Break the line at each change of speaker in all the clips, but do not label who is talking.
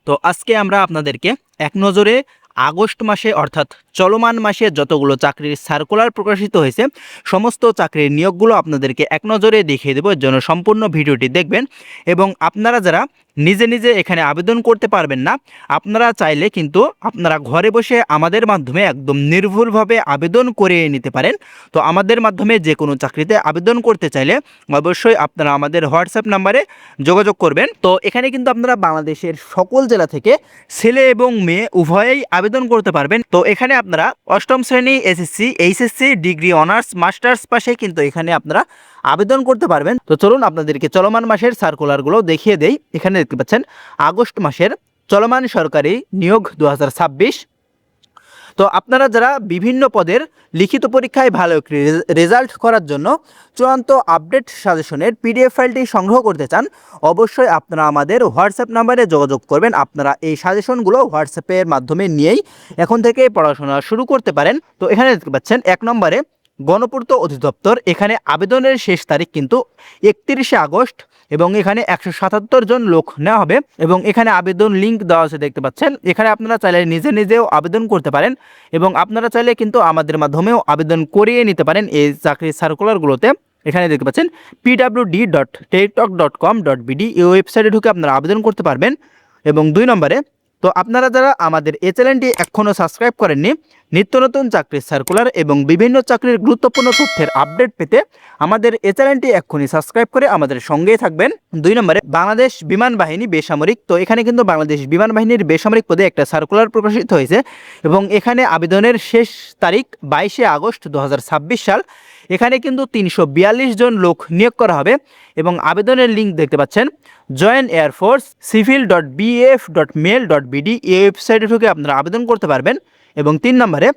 তো আজকে আমরা আপনাদেরকে এক নজরে আগস্ট মাসে অর্থাৎ চলমান মাসে যতগুলো চাকরির সার্কুলার প্রকাশিত হয়েছে সমস্ত চাকরির নিয়োগগুলো আপনাদেরকে এক নজরে দেখিয়ে দেবো। এর জন্য সম্পূর্ণ ভিডিওটি দেখবেন এবং আপনারা যারা নিজে নিজে এখানে আবেদন করতে পারবেন না, আপনারা চাইলে কিন্তু আপনারা ঘরে বসে আমাদের মাধ্যমে একদম নির্ভুলভাবে আবেদন করে নিতে পারেন। তো আমাদের মাধ্যমে যে কোনো চাকরিতে আবেদন করতে চাইলে অবশ্যই আপনারা আমাদের হোয়াটসঅ্যাপ নাম্বারে যোগাযোগ করবেন। তো এখানে কিন্তু আপনারা বাংলাদেশের সকল জেলা থেকে ছেলে এবং মেয়ে উভয়েই আবেদন করতে পারবেন। তো এখানে আপনারা অষ্টম শ্রেণী, SSC, HSC, degree, honours, masters পাশে কিন্তু এখানে আপনারা আবেদন করতে পারবেন। তো চলুন আপনাদেরকে চলমান মাসের সার্কুলারগুলো দেখিয়ে দেই। এখানে দেখতে পাচ্ছেন আগস্ট মাসের চলমান সরকারি নিয়োগ 2026। তো আপনারা যারা বিভিন্ন পদের লিখিত পরীক্ষায় ভালো রেজাল্ট করার জন্য চূড়ান্ত আপডেট সাজেশনের পিডিএফ ফাইলটি সংগ্রহ করতে চান, অবশ্যই আপনারা আমাদের হোয়াটসঅ্যাপ নাম্বারে যোগাযোগ করবেন। আপনারা এই সাজেশনগুলো হোয়াটসঅ্যাপের মাধ্যমে নিয়েই এখন থেকে পড়াশোনা শুরু করতে পারেন। তো এখানে দেখতে পাচ্ছেন 1 নম্বরে গণপূর্ত অধিদপ্তর, এখানে আবেদনের শেষ তারিখ কিন্তু 31শে আগস্ট এবং এখানে 177 জন লোক নেওয়া হবে এবং এখানে আবেদন লিঙ্ক দেওয়া আছে দেখতে পাচ্ছেন। এখানে আপনারা চাইলে নিজে নিজেও আবেদন করতে পারেন এবং আপনারা চাইলে কিন্তু আমাদের মাধ্যমেও আবেদন করিয়ে নিতে পারেন এই চাকরির সার্কুলারগুলোতে। এখানে দেখতে পাচ্ছেন pwd.teletalk.com.bd এই ওয়েবসাইটে ঢুকে আপনারা আবেদন করতে পারবেন। এবং 2 নম্বরে, তো আপনারা যারা আমাদের এই চ্যানেলটি এখনও সাবস্ক্রাইব করেননি, নিত্য নতুন চাকরির সার্কুলার এবং বিভিন্ন চাকরির গুরুত্বপূর্ণ তথ্যের আপডেট পেতে আমাদের এই চ্যানেলটি এক্ষুনি সাবস্ক্রাইব করে আমাদের সঙ্গেই থাকবেন। 2 নম্বরে বাংলাদেশ বিমান বাহিনী বেসামরিক, তো এখানে কিন্তু বাংলাদেশ বিমান বাহিনীর বেসামরিক পদে একটা সার্কুলার প্রকাশিত হয়েছে এবং এখানে আবেদনের শেষ তারিখ 22শে আগস্ট 2026 সাল। এখানে কিন্তু 342 জন লোক নিয়োগ করা হবে এবং আবেদনের লিঙ্ক দেখতে পাচ্ছেন জয়েন এয়ারফোর্স civil.baf.mail.bd এই ওয়েবসাইটে ঢুকে আপনারা আবেদন করতে পারবেন। এবং 3 নম্বরে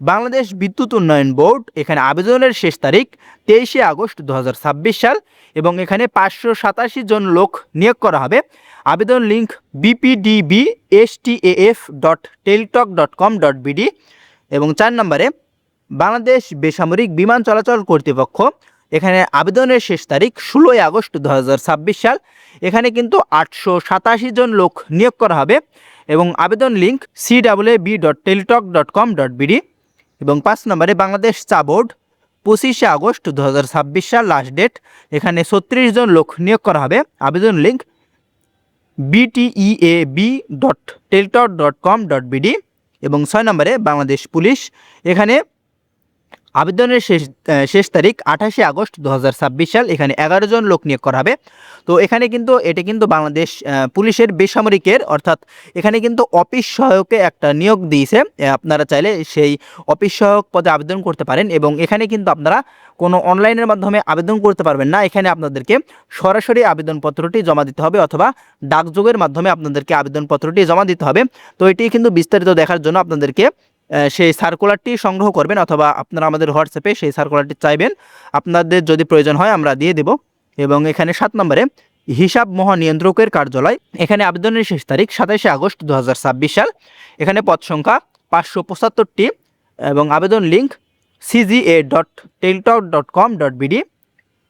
বাংলাদেশ বিদ্যুৎ উন্নয়ন বোর্ড, এখানে আবেদনের শেষ তারিখ 23শে আগস্ট 2026 সাল এবং এখানে 587 জন লোক নিয়োগ করা হবে। আবেদন লিঙ্ক bpdbstaf.teletalk.com.bd এবং 4 নম্বরে বাংলাদেশ বেসামরিক বিমান চলাচল কর্তৃপক্ষ, এখানে আবেদনের শেষ তারিখ 16ই আগস্ট 2026 সাল। এখানে কিন্তু 887 জন লোক নিয়োগ করা হবে এবং আবেদন লিঙ্ক cwab.teletalk.com.bd এবং 5 নম্বরে বাংলাদেশ চা বোর্ড, 25শে আগস্ট 2026 সাল লাস্ট ডেট। এখানে 36 জন লোক নিয়োগ করা হবে। আবেদন লিঙ্ক bteab.teletalk.com.bd এবং 6 নম্বরে বাংলাদেশ পুলিশ, এখানে আবেদনের শেষ তারিখ 28শে আগস্ট 2026 সাল। এখানে 11 জন লোক নিয়োগ করা হবে। তো এখানে কিন্তু এটা কিন্তু বাংলাদেশ পুলিশের বেসামরিকের, অর্থাৎ এখানে কিন্তু অফিস সহায়কে একটা নিয়োগ দিয়েছে। আপনারা চাইলে সেই অফিস সহায়ক পদে আবেদন করতে পারেন এবং এখানে কিন্তু আপনারা কোনো অনলাইনের মাধ্যমে আবেদন করতে পারবেন না। এখানে আপনাদেরকে সরাসরি আবেদনপত্রটি জমা দিতে হবে অথবা ডাকযোগের মাধ্যমে আপনাদেরকে আবেদনপত্রটি জমা দিতে হবে। তো এটি কিন্তু বিস্তারিত দেখার জন্য আপনাদেরকে সেই সার্কুলারটি সংগ্রহ করবেন অথবা আপনারা আমাদের হোয়াটসঅ্যাপে সেই সার্কুলারটি চাইবেন, আপনাদের যদি প্রয়োজন হয় আমরা দিয়ে দেব। এবং এখানে 7 নম্বরে হিসাব মহানিয়ন্ত্রকের কার্যালয়, এখানে আবেদনের শেষ তারিখ 27শে আগস্ট 2026 সাল। এখানে পদ সংখ্যা 575টি এবং আবেদন লিঙ্ক cga.teletalk.com.bd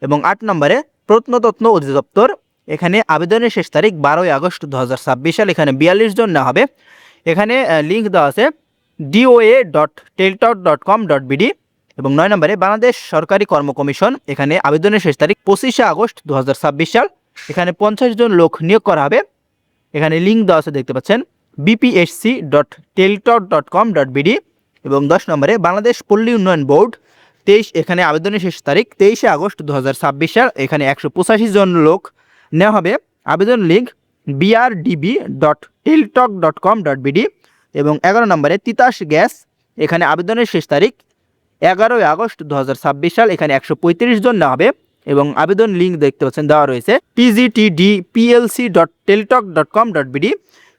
এবং 8 নম্বরে প্রত্নতত্ত্ব অধিদপ্তর, এখানে আবেদনের শেষ তারিখ 12ই আগস্ট 2026 সাল। এখানে 42 জন নেওয়া হবে। এখানে লিঙ্ক দেওয়া আছে doa.teletalk.com.bd এবং 9 নম্বরে বাংলাদেশ সরকারি কর্ম কমিশন, এখানে আবেদনের শেষ তারিখ 25শে আগস্ট 2026 সাল। এখানে 50 জন লোক নিয়োগ করা হবে। এখানে লিঙ্ক দেওয়া আছে দেখতে পাচ্ছেন bpsc.teletalk.com.bd এবং 10 নম্বরে বাংলাদেশ পল্লী উন্নয়ন বোর্ড 23, এখানে আবেদনের শেষ তারিখ 23শে আগস্ট 2026 সাল। এখানে 185 জন লোক নেওয়া হবে। আবেদন লিঙ্ক brdb.teletalk.com.bd এবং 11 নম্বরে তিতাস গ্যাস, এখানে আবেদনের শেষ তারিখ 11ই আগস্ট 2026 সাল। এখানে 135 জন নেওয়া হবে এবং আবেদন লিঙ্ক দেখতে পাচ্ছেন দেওয়া রয়েছে pgtdplc.teletalk.com.bd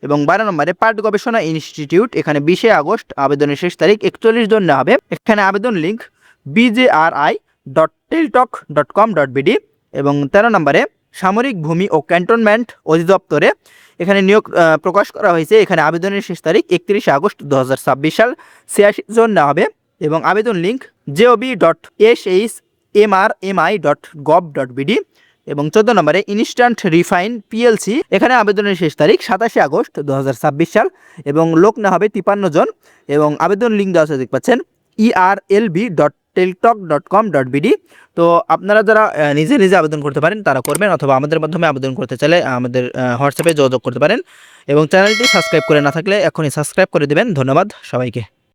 এবং 12 নম্বরে পাট গবেষণা ইনস্টিটিউট, এখানে 20শে আগস্ট আবেদনের শেষ তারিখ 41 জন নেওয়া হবে। এখানে আবেদন লিঙ্ক bjri.teletalk.com.bd এবং 13 নম্বরে সামরিক ভূমি ও ক্যান্টনমেন্ট অধিদপ্তরে, এখানে নিয়োগ প্রকাশ করা হয়েছে। এখানে আবেদনের শেষ তারিখ 31শে আগস্ট 2026 সাল। 86 জন নেওয়া হবে এবং আবেদন লিঙ্ক job.shmrmi.gov.bd এবং 14 নম্বরে ইনস্ট্যান্ট রিফাইন পিএলসি, এখানে আবেদনের শেষ তারিখ 27 আগস্ট 2026 সাল এবং লোক না হবে 53 জন এবং আবেদন লিঙ্ক দেওয়া আছে দেখতে পাচ্ছেন erlb.teltalk.com.bd। তো আপনারা যারা নিজে নিজে আবেদন করতে পারেন তারা করবেন, অথবা আমাদের মাধ্যমে আবেদন করতে চাইলে আমাদের হোয়াটসঅ্যাপে যোগাযোগ করতে পারেন এবং চ্যানেলটি সাবস্ক্রাইব করে না থাকলে এখনই সাবস্ক্রাইব করে দেবেন। ধন্যবাদ সবাইকে।